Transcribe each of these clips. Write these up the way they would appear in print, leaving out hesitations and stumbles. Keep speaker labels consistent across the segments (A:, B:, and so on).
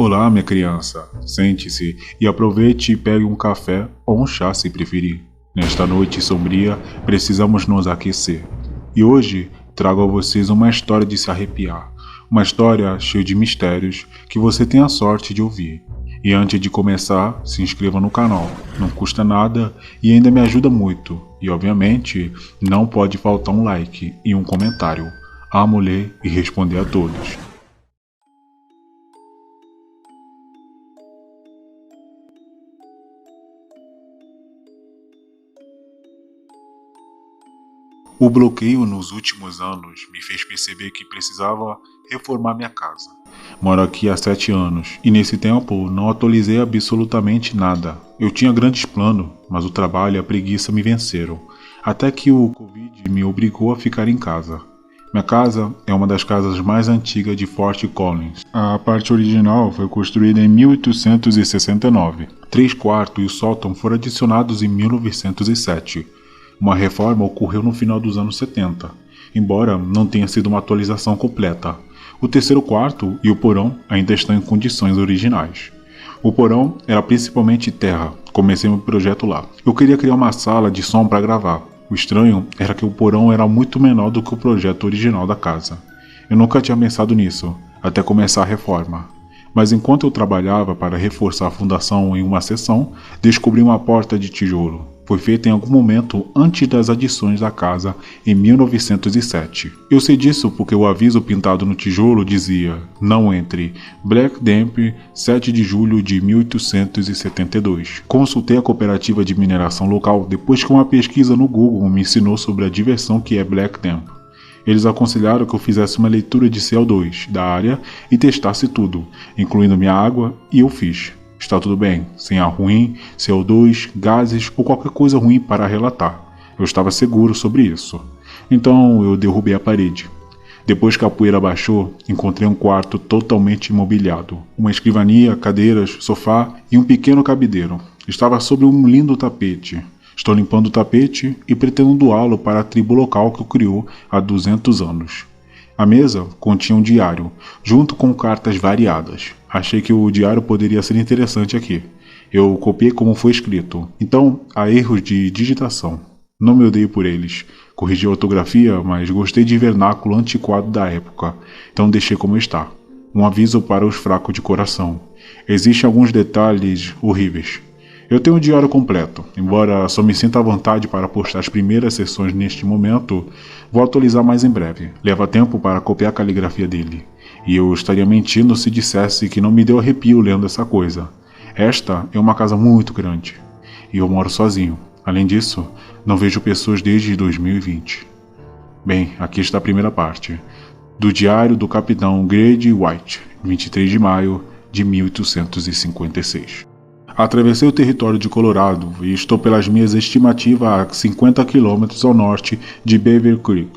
A: Olá, minha criança. Sente-se e aproveite e pegue um café ou um chá se preferir. Nesta noite sombria, precisamos nos aquecer. E hoje trago a vocês uma história de se arrepiar. Uma história cheia de mistérios que você tem a sorte de ouvir. E antes de começar, se inscreva no canal. Não custa nada e ainda me ajuda muito. E obviamente, não pode faltar um like e um comentário. Amo ler e responder a todos. O bloqueio nos últimos anos me fez perceber que precisava reformar minha casa. Moro aqui há 7 anos e nesse tempo não atualizei absolutamente nada. Eu tinha grandes planos, mas o trabalho e a preguiça me venceram. Até que o Covid me obrigou a ficar em casa. Minha casa é uma das casas mais antigas de Fort Collins. A parte original foi construída em 1869. 3 quartos e o sótão foram adicionados em 1907. Uma reforma ocorreu no final dos anos 70, embora não tenha sido uma atualização completa. O terceiro quarto e o porão ainda estão em condições originais. O porão era principalmente terra, comecei meu projeto lá. Eu queria criar uma sala de som para gravar. O estranho era que o porão era muito menor do que o projeto original da casa. Eu nunca tinha pensado nisso, até começar a reforma. Mas enquanto eu trabalhava para reforçar a fundação em uma seção, descobri uma porta de tijolo. Foi feita em algum momento antes das adições da casa, em 1907. Eu sei disso porque o aviso pintado no tijolo dizia: não entre, Black Damp, 7 de julho de 1872. Consultei a cooperativa de mineração local depois que uma pesquisa no Google me ensinou sobre a diversão que é Black Damp. Eles aconselharam que eu fizesse uma leitura de CO2 da área e testasse tudo, incluindo minha água, e eu fiz. Está tudo bem, sem ar ruim, CO2, gases ou qualquer coisa ruim para relatar. Eu estava seguro sobre isso. Então eu derrubei a parede. Depois que a poeira baixou, encontrei um quarto totalmente imobiliado. Uma escrivaninha, cadeiras, sofá e um pequeno cabideiro. Estava sobre um lindo tapete. Estou limpando o tapete e pretendo doá-lo para a tribo local que o criou há 200 anos. A mesa continha um diário, junto com cartas variadas. Achei que o diário poderia ser interessante aqui. Eu copiei como foi escrito. Então, há erros de digitação. Não me odeio por eles. Corrigi a ortografia, mas gostei de vernáculo antiquado da época. Então deixei como está. Um aviso para os fracos de coração. Existem alguns detalhes horríveis. Eu tenho o diário completo, embora só me sinta à vontade para postar as primeiras sessões neste momento, vou atualizar mais em breve. Leva tempo para copiar a caligrafia dele, e eu estaria mentindo se dissesse que não me deu arrepio lendo essa coisa. Esta é uma casa muito grande, e eu moro sozinho. Além disso, não vejo pessoas desde 2020. Bem, aqui está a primeira parte, do diário do capitão Grady White, 23 de maio de 1856. Atravessei o território de Colorado e estou pelas minhas estimativas a 50 km ao norte de Beaver Creek.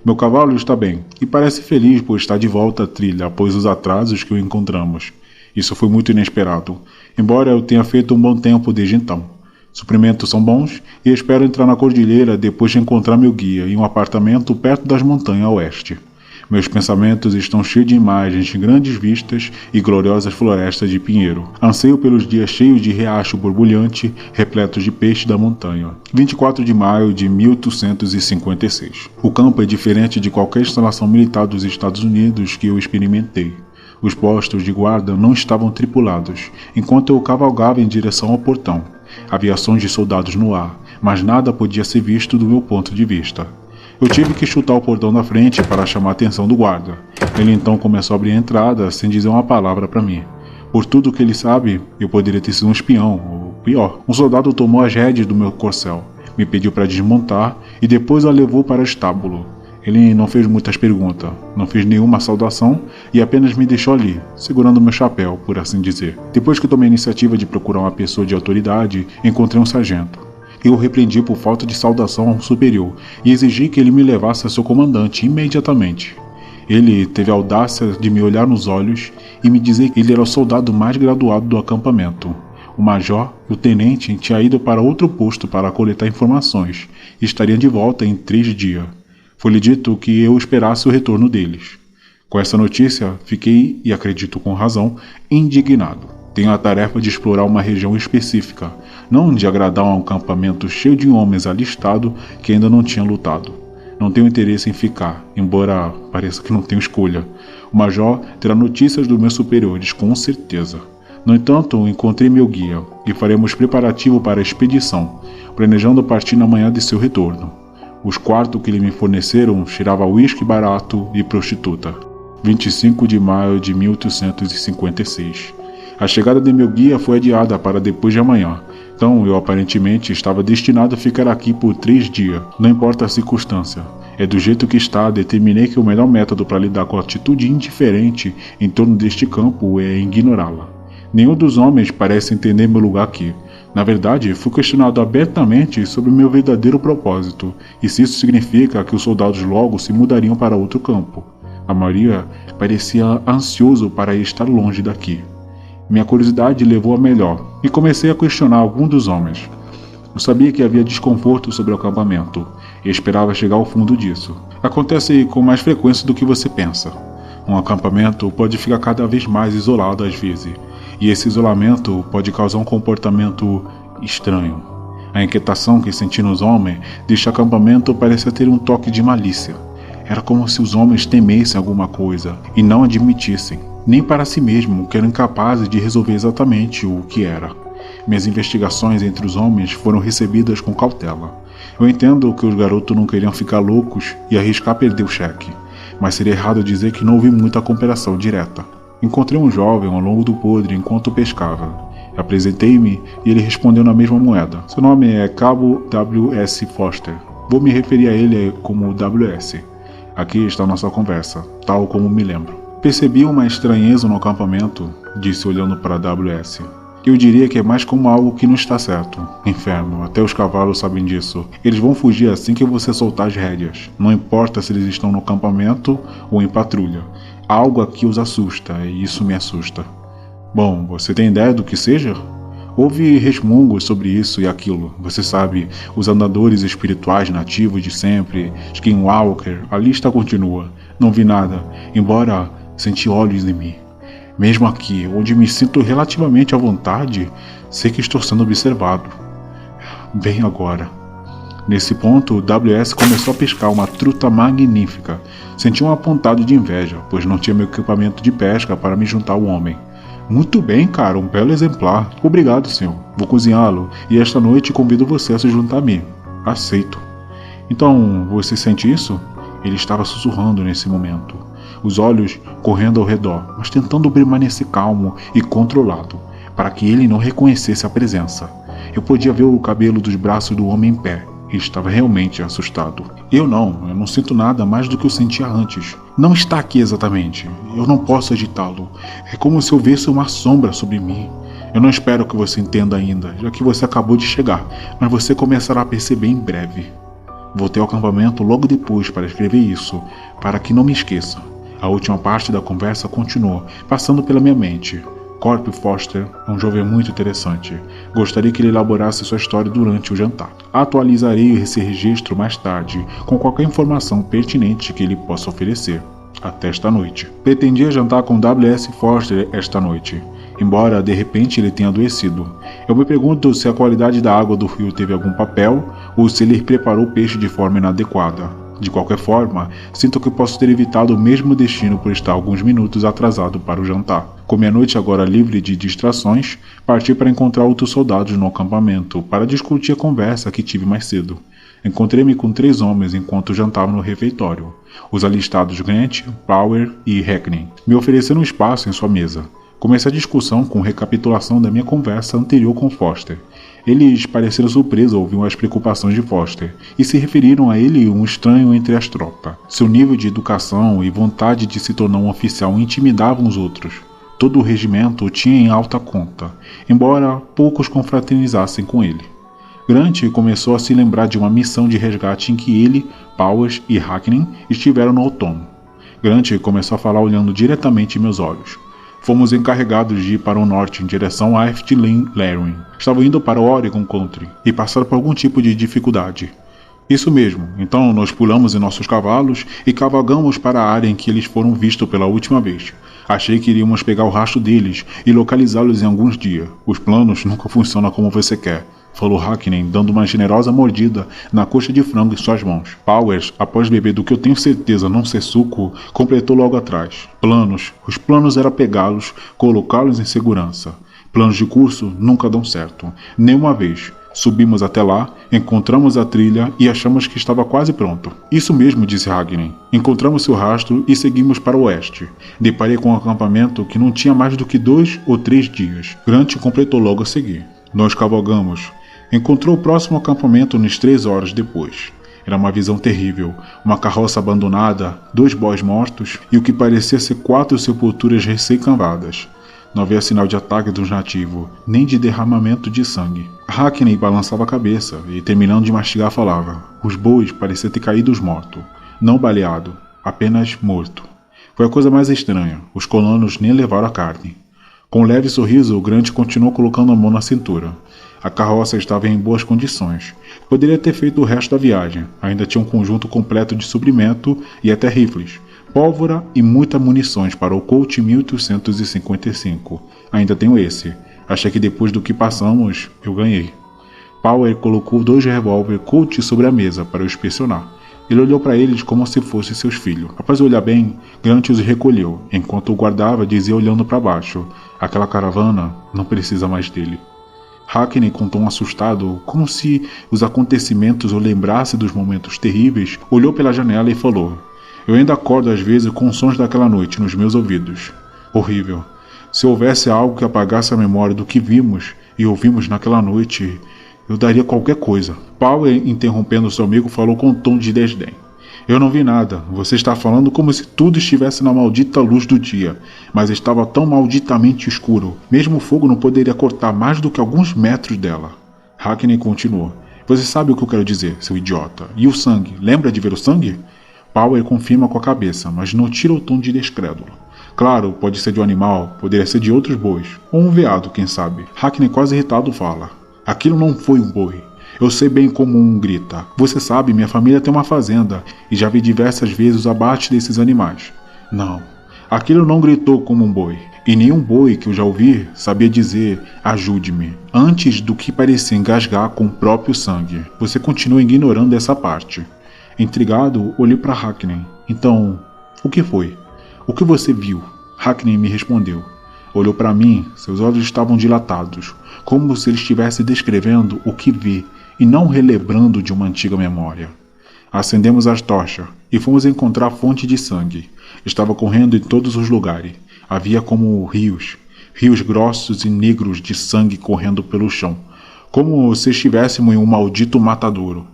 A: Meu cavalo está bem e parece feliz por estar de volta à trilha após os atrasos que o encontramos. Isso foi muito inesperado, embora eu tenha feito um bom tempo desde então. Suprimentos são bons e espero entrar na cordilheira depois de encontrar meu guia em um apartamento perto das montanhas a oeste. Meus pensamentos estão cheios de imagens de grandes vistas e gloriosas florestas de pinheiro. Anseio pelos dias cheios de riacho borbulhante, repletos de peixe da montanha. 24 de maio de 1856. O campo é diferente de qualquer instalação militar dos Estados Unidos que eu experimentei. Os postos de guarda não estavam tripulados, enquanto eu cavalgava em direção ao portão. Havia sons de soldados no ar, mas nada podia ser visto do meu ponto de vista. Eu tive que chutar o portão da frente para chamar a atenção do guarda. Ele então começou a abrir a entrada sem dizer uma palavra para mim. Por tudo que ele sabe, eu poderia ter sido um espião, ou pior. Um soldado tomou as rédeas do meu corcel, me pediu para desmontar e depois a levou para o estábulo. Ele não fez muitas perguntas, não fez nenhuma saudação e apenas me deixou ali, segurando meu chapéu, por assim dizer. Depois que tomei a iniciativa de procurar uma pessoa de autoridade, encontrei um sargento. Eu o repreendi por falta de saudação a um superior e exigi que ele me levasse a seu comandante imediatamente. Ele teve a audácia de me olhar nos olhos e me dizer que ele era o soldado mais graduado do acampamento. O major e o tenente tinham ido para outro posto para coletar informações e estariam de volta em 3 dias. Foi-lhe dito que eu esperasse o retorno deles. Com essa notícia, fiquei, e acredito com razão, indignado. Tenho a tarefa de explorar uma região específica, não de agradar a um acampamento cheio de homens alistados que ainda não tinham lutado. Não tenho interesse em ficar, embora pareça que não tenho escolha. O Major terá notícias dos meus superiores, com certeza. No entanto, encontrei meu guia e faremos preparativo para a expedição, planejando partir na manhã de seu retorno. Os quartos que lhe me forneceram cheiravam a uísque barato e prostituta. 25 de maio de 1856. A chegada de meu guia foi adiada para depois de amanhã, então eu aparentemente estava destinado a ficar aqui por 3 dias, não importa a circunstância. É do jeito que está, determinei que o melhor método para lidar com a atitude indiferente em torno deste campo é ignorá-la. Nenhum dos homens parece entender meu lugar aqui. Na verdade, fui questionado abertamente sobre o meu verdadeiro propósito, e se isso significa que os soldados logo se mudariam para outro campo. A maioria parecia ansioso para estar longe daqui. Minha curiosidade levou a melhor, e comecei a questionar algum dos homens. Eu sabia que havia desconforto sobre o acampamento, e esperava chegar ao fundo disso. Acontece com mais frequência do que você pensa. Um acampamento pode ficar cada vez mais isolado às vezes, e esse isolamento pode causar um comportamento estranho. A inquietação que senti nos homens deste acampamento parecia ter um toque de malícia. Era como se os homens temessem alguma coisa e não admitissem, nem para si mesmos, que eram incapazes de resolver exatamente o que era. Minhas investigações entre os homens foram recebidas com cautela. Eu entendo que os garotos não queriam ficar loucos e arriscar perder o cheque, mas seria errado dizer que não houve muita cooperação direta. Encontrei um jovem ao longo do podre enquanto pescava. Apresentei-me e ele respondeu na mesma moeda. Seu nome é Cabo W.S. Foster. Vou me referir a ele como W.S. Aqui está a nossa conversa, tal como me lembro. Percebi uma estranheza no acampamento, disse olhando para W.S. Eu diria que é mais como algo que não está certo. Inferno, até os cavalos sabem disso. Eles vão fugir assim que você soltar as rédeas. Não importa se eles estão no acampamento ou em patrulha. Algo aqui os assusta, e isso me assusta. Bom, você tem ideia do que seja? Houve resmungos sobre isso e aquilo. Você sabe, os andadores espirituais nativos de sempre, Skinwalker, a lista continua. Não vi nada, embora senti olhos em mim. Mesmo aqui, onde me sinto relativamente à vontade, sei que estou sendo observado. Bem agora. Nesse ponto, W.S. começou a pescar uma truta magnífica. Senti um apontado de inveja, pois não tinha meu equipamento de pesca para me juntar ao homem. Muito bem, cara, um belo exemplar. Obrigado, senhor. Vou cozinhá-lo e esta noite convido você a se juntar a mim. Aceito. Então, você sente isso? Ele estava sussurrando nesse momento, os olhos correndo ao redor, mas tentando permanecer calmo e controlado, para que ele não reconhecesse a presença. Eu podia ver o cabelo dos braços do homem em pé. Ele estava realmente assustado. Eu não sinto nada mais do que eu sentia antes. Não está aqui exatamente. Eu não posso agitá-lo. É como se eu visse uma sombra sobre mim. Eu não espero que você entenda ainda, já que você acabou de chegar, mas você começará a perceber em breve. Voltei ao acampamento logo depois para escrever isso, para que não me esqueça. A última parte da conversa continuou, passando pela minha mente. Corp Foster é um jovem muito interessante. Gostaria que ele elaborasse sua história durante o jantar. Atualizarei esse registro mais tarde, com qualquer informação pertinente que ele possa oferecer. Até esta noite. Pretendia jantar com W.S. Foster esta noite, embora de repente ele tenha adoecido. Eu me pergunto se a qualidade da água do rio teve algum papel, ou se ele preparou o peixe de forma inadequada. De qualquer forma, sinto que posso ter evitado o mesmo destino por estar alguns minutos atrasado para o jantar. Com minha noite agora livre de distrações, parti para encontrar outros soldados no acampamento, para discutir a conversa que tive mais cedo. Encontrei-me com 3 homens enquanto jantavam no refeitório. Os alistados Grant, Power e Hackney me ofereceram espaço em sua mesa. Comecei a discussão com recapitulação da minha conversa anterior com Foster. Eles pareceram surpresos ao ouvir as preocupações de Foster e se referiram a ele um estranho entre as tropas. Seu nível de educação e vontade de se tornar um oficial intimidavam os outros. Todo o regimento o tinha em alta conta, embora poucos confraternizassem com ele. Grant começou a se lembrar de uma missão de resgate em que ele, Powers e Hackney estiveram no outono. Grant começou a falar olhando diretamente em meus olhos. Fomos encarregados de ir para o norte em direção a Efteling Laring. Estavam indo para o Oregon Country e passaram por algum tipo de dificuldade. Isso mesmo, então nós pulamos em nossos cavalos e cavalgamos para a área em que eles foram vistos pela última vez. Achei que iríamos pegar o rastro deles e localizá-los em alguns dias. Os planos nunca funcionam como você quer, falou Hackney, dando uma generosa mordida na coxa de frango em suas mãos. Powers, após beber do que eu tenho certeza não ser suco, completou logo atrás. Planos. Os planos era pegá-los, colocá-los em segurança. Planos de curso nunca dão certo. Nenhuma vez. Subimos até lá, encontramos a trilha e achamos que estava quase pronto. Isso mesmo, disse Hackney. Encontramos seu rastro e seguimos para o oeste. Deparei com um acampamento que não tinha mais do que 2 ou 3 dias. Grant completou logo a seguir. Nós cavalgamos. Encontrou o próximo acampamento umas 3 horas depois. Era uma visão terrível. Uma carroça abandonada, 2 bois mortos e o que parecia ser 4 sepulturas recém-cavadas. Não havia sinal de ataque dos nativos, nem de derramamento de sangue. Hackney balançava a cabeça e, terminando de mastigar, falava. Os bois pareciam ter caído mortos. Não baleado, apenas morto. Foi a coisa mais estranha. Os colonos nem levaram a carne. Com um leve sorriso, o Grant continuou colocando a mão na cintura. A carroça estava em boas condições. Poderia ter feito o resto da viagem. Ainda tinha um conjunto completo de suprimento e até rifles. Pólvora e muitas munições para o Colt 1855. Ainda tenho esse. Achei que depois do que passamos, eu ganhei. Power colocou 2 revólver Colt sobre a mesa para eu inspecionar. Ele olhou para eles como se fossem seus filhos. Após olhar bem, Grant os recolheu. Enquanto o guardava, dizia olhando para baixo. Aquela caravana não precisa mais dele. Hackney, com um tom assustado, como se os acontecimentos o lembrassem dos momentos terríveis, olhou pela janela e falou. Eu ainda acordo às vezes com os sons daquela noite nos meus ouvidos. Horrível. Se houvesse algo que apagasse a memória do que vimos e ouvimos naquela noite, eu daria qualquer coisa. Powell, interrompendo seu amigo, falou com um tom de desdém. Eu não vi nada. Você está falando como se tudo estivesse na maldita luz do dia, mas estava tão malditamente escuro. Mesmo o fogo não poderia cortar mais do que alguns metros dela. Hackney continuou. Você sabe o que eu quero dizer, seu idiota. E o sangue? Lembra de ver o sangue? Power confirma com a cabeça, mas não tira o tom de descrédulo. Claro, pode ser de um animal, poderia ser de outros bois, ou um veado, quem sabe. Hackney, quase irritado, fala. Aquilo não foi um boi. Eu sei bem como um grita. Você sabe, minha família tem uma fazenda, e já vi diversas vezes o abate desses animais. Não, aquilo não gritou como um boi. E nenhum boi que eu já ouvi sabia dizer, ajude-me, antes do que parecia engasgar com o próprio sangue. Você continua ignorando essa parte. Intrigado, olhei para Hackney. Então, o que foi? O que você viu? Hackney me respondeu. Olhou para mim, seus olhos estavam dilatados, como se ele estivesse descrevendo o que vê e não relembrando de uma antiga memória. Acendemos as tochas e fomos encontrar a fonte de sangue. Estava correndo em todos os lugares. Havia como rios grossos e negros de sangue correndo pelo chão, como se estivéssemos em um maldito matadouro.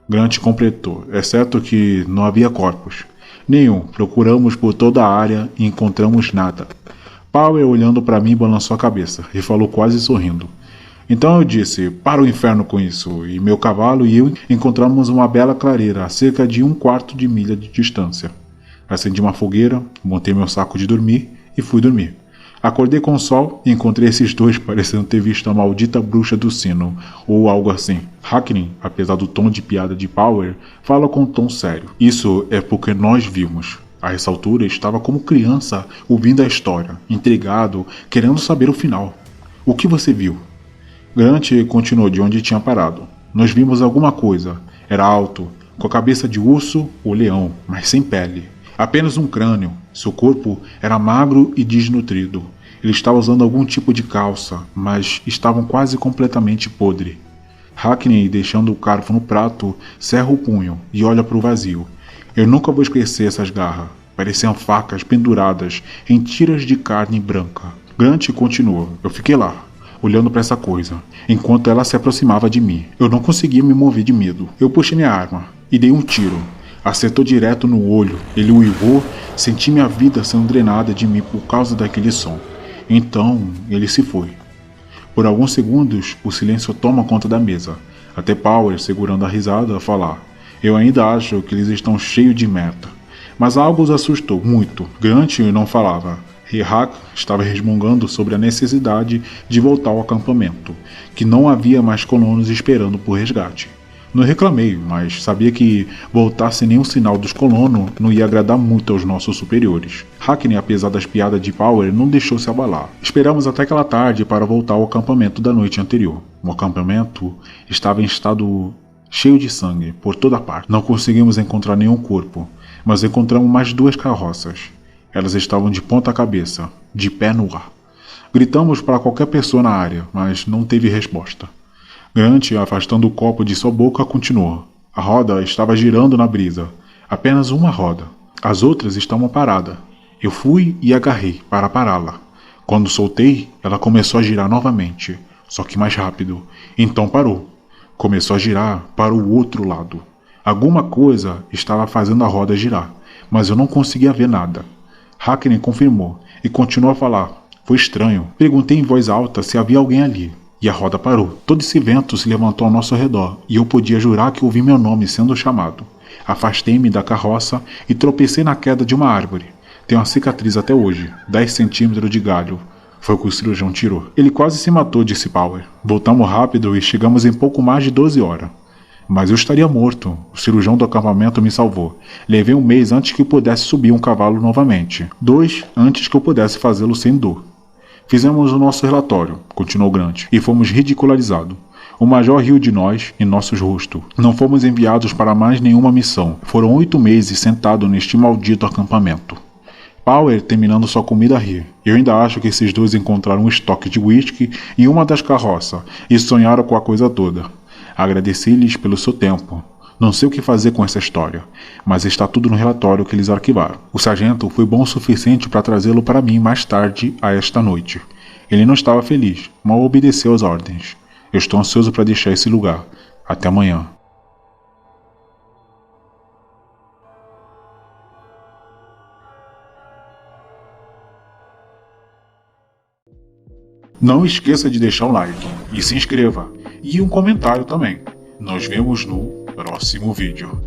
A: Grant completou, exceto que não havia corpos. Nenhum. Procuramos por toda a área e encontramos nada. Powell, olhando para mim, balançou a cabeça e falou quase sorrindo. Então eu disse, para o inferno com isso, e meu cavalo e eu encontramos uma bela clareira a cerca de 1/4 de milha de distância. Acendi uma fogueira, montei meu saco de dormir e fui dormir. Acordei com o sol e encontrei esses dois parecendo ter visto a maldita bruxa do sino, ou algo assim. Hackney, apesar do tom de piada de Power, fala com um tom sério. Isso é porque nós vimos. A essa altura estava como criança ouvindo a história, intrigado, querendo saber o final. O que você viu? Grant continuou de onde tinha parado. Nós vimos alguma coisa. Era alto, com a cabeça de urso ou leão, mas sem pele. Apenas um crânio. Seu corpo era magro e desnutrido. Ele estava usando algum tipo de calça, mas estavam quase completamente podre. Hackney, deixando o carvo no prato, cerra o punho e olha para o vazio. Eu nunca vou esquecer essas garras. Pareciam facas penduradas em tiras de carne branca. Grant continua. Eu fiquei lá, olhando para essa coisa, enquanto ela se aproximava de mim. Eu não conseguia me mover de medo. Eu puxei minha arma e dei um tiro. Acertou direto no olho. Ele uivou, senti minha vida sendo drenada de mim por causa daquele som. Então, ele se foi. Por alguns segundos, o silêncio toma conta da mesa, até Power, segurando a risada, a falar. Eu ainda acho que eles estão cheios de merda. Mas algo os assustou muito. Grant não falava. E Hack estava resmungando sobre a necessidade de voltar ao acampamento, que não havia mais colonos esperando por resgate. Não reclamei, mas sabia que voltar sem nenhum sinal dos colonos não ia agradar muito aos nossos superiores. Hackney, apesar das piadas de Power, não deixou se abalar. Esperamos até aquela tarde para voltar ao acampamento da noite anterior. O acampamento estava em estado cheio de sangue por toda parte. Não conseguimos encontrar nenhum corpo, mas encontramos mais 2 carroças. Elas estavam de ponta cabeça, de pé no ar. Gritamos para qualquer pessoa na área, mas não teve resposta. Grant, afastando o copo de sua boca, continuou. A roda estava girando na brisa. Apenas uma roda. As outras estavam paradas. Eu fui e agarrei para pará-la. Quando soltei, ela começou a girar novamente, só que mais rápido. Então parou. Começou a girar para o outro lado. Alguma coisa estava fazendo a roda girar, mas eu não conseguia ver nada. Hackney confirmou e continuou a falar. Foi estranho. Perguntei em voz alta se havia alguém ali. E a roda parou. Todo esse vento se levantou ao nosso redor, e eu podia jurar que ouvi meu nome sendo chamado. Afastei-me da carroça e tropecei na queda de uma árvore. Tenho uma cicatriz até hoje, 10 centímetros de galho. Foi o que o cirurgião tirou. Ele quase se matou, disse Power. Voltamos rápido e chegamos em pouco mais de 12 horas. Mas eu estaria morto. O cirurgião do acampamento me salvou. Levei 1 mês antes que eu pudesse subir um cavalo novamente. 2 antes que eu pudesse fazê-lo sem dor. Fizemos o nosso relatório, continuou Grant, e fomos ridicularizados. O major riu de nós em nossos rostos. Não fomos enviados para mais nenhuma missão. Foram 8 meses sentados neste maldito acampamento. Power, terminando sua comida, ri. Eu ainda acho que esses 2 encontraram um estoque de uísque em uma das carroças e sonharam com a coisa toda. Agradeci-lhes pelo seu tempo. Não sei o que fazer com essa história, mas está tudo no relatório que eles arquivaram. O sargento foi bom o suficiente para trazê-lo para mim mais tarde a esta noite. Ele não estava feliz, mas obedeceu às ordens. Eu estou ansioso para deixar esse lugar. Até amanhã. Não esqueça de deixar um like e se inscreva. E um comentário também. Nos vemos no próximo vídeo.